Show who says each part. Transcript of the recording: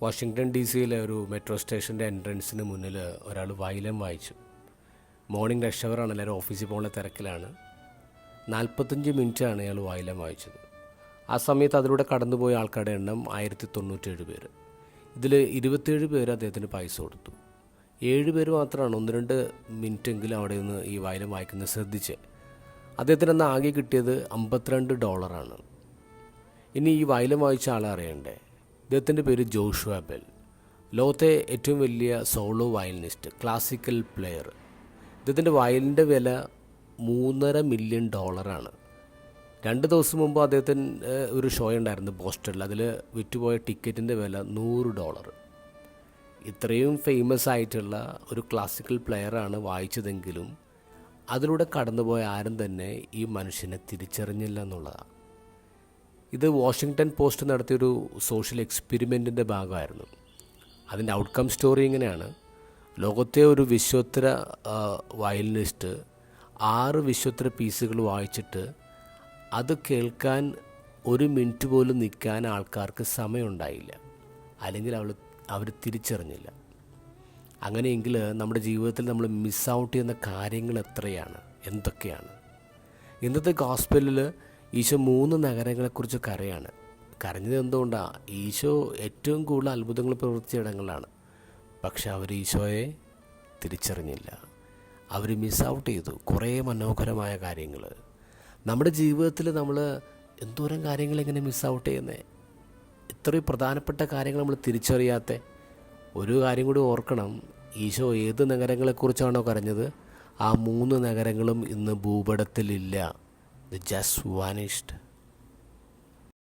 Speaker 1: Washington D സിയിലെ ഒരു metro സ്റ്റേഷൻ്റെ എൻട്രൻസിന് മുന്നിൽ ഒരാൾ വയലൻ വായിച്ചു. മോർണിംഗ് റഷ് അവറാണ്, എല്ലാവരും ഓഫീസിൽ പോകുന്ന തിരക്കിലാണ്. 45 മിനിറ്റാണ് അയാൾ വയലൻ വായിച്ചത്. ആ സമയത്ത് അതിലൂടെ കടന്നുപോയ ആൾക്കാരുടെ എണ്ണം 1097 പേര്. ഇതിൽ 27 പേര് അദ്ദേഹത്തിന് പൈസ കൊടുത്തു. 7 പേര് മാത്രമാണ് 1-2 മിനിറ്റെങ്കിലും അവിടെ നിന്ന് ഈ വയലൻ വായിക്കുന്നത് ശ്രദ്ധിച്ച്. അദ്ദേഹത്തിന് അന്ന് ആകെ കിട്ടിയത് $52. ഇനി ഈ വയലൻ വായിച്ച ആളെ അറിയണ്ടേ? ഇദ്ദേഹത്തിൻ്റെ പേര് ജോഷുവ ബെൽ. ലോകത്തെ ഏറ്റവും വലിയ സോളോ വയലിനിസ്റ്റ്, ക്ലാസിക്കൽ പ്ലെയർ. ഇദ്ദേഹത്തിൻ്റെ വയലിൻ്റെ വില $3.5 മില്യൺ. 2 ദിവസം മുമ്പ് അദ്ദേഹത്തിന് ഒരു ഷോ ഉണ്ടായിരുന്നു ബോസ്റ്റണിൽ. അതിൽ വിറ്റുപോയ ടിക്കറ്റിൻ്റെ വില $100. ഇത്രയും ഫേമസ് ആയിട്ടുള്ള ഒരു ക്ലാസിക്കൽ പ്ലെയറാണ് വായിച്ചതെങ്കിലും അതിലൂടെ കടന്നുപോയ ആരും തന്നെ ഈ മനുഷ്യനെ തിരിച്ചറിഞ്ഞില്ല എന്നുള്ളതാണ്. ഇത് വാഷിങ്ടൺ പോസ്റ്റ് നടത്തിയൊരു സോഷ്യൽ എക്സ്പെരിമെൻറ്റിൻ്റെ ഭാഗമായിരുന്നു. അതിൻ്റെ ഔട്ട്കം സ്റ്റോറി ഇങ്ങനെയാണ്. ലോകത്തെ ഒരു വിശ്വോത്തര വയലിനിസ്റ്റ് 6 വിശ്വോത്തര പീസുകൾ വായിച്ചിട്ട് അത് കേൾക്കാൻ 1 മിനിറ്റ് പോലും നിൽക്കാൻ ആൾക്കാർക്ക് സമയമുണ്ടായില്ല, അല്ലെങ്കിൽ അവർ തിരിച്ചറിഞ്ഞില്ല. അങ്ങനെയെങ്കിൽ നമ്മുടെ ജീവിതത്തിൽ നമ്മൾ മിസ് ഔട്ട് ചെയ്യുന്ന കാര്യങ്ങൾ എന്തൊക്കെയാണ്? ഇന്നത്തെ ഗോസ്പലിൽ ഈശോ 3 നഗരങ്ങളെക്കുറിച്ച് കരഞ്ഞത് എന്തുകൊണ്ടാണ്? ഈശോ ഏറ്റവും കൂടുതൽ അത്ഭുതങ്ങൾ പ്രവർത്തിച്ച ഇടങ്ങളാണ്. പക്ഷെ അവർ ഈശോയെ തിരിച്ചറിഞ്ഞില്ല. അവർ മിസ് ഔട്ട് ചെയ്തു കുറേ മനോഹരമായ കാര്യങ്ങൾ. നമ്മുടെ ജീവിതത്തിൽ നമ്മൾ എന്തോരം കാര്യങ്ങൾ എങ്ങനെ മിസ് ഔട്ട് ചെയ്യുന്നത്? ഇത്രയും പ്രധാനപ്പെട്ട കാര്യങ്ങൾ നമ്മൾ തിരിച്ചറിയാത്ത ഒരു കാര്യം കൂടി ഓർക്കണം. ഈശോ ഏത് നഗരങ്ങളെക്കുറിച്ചാണോ കരഞ്ഞത്, ആ 3 നഗരങ്ങളും ഇന്ന് ഭൂപടത്തിലില്ല. They just vanished.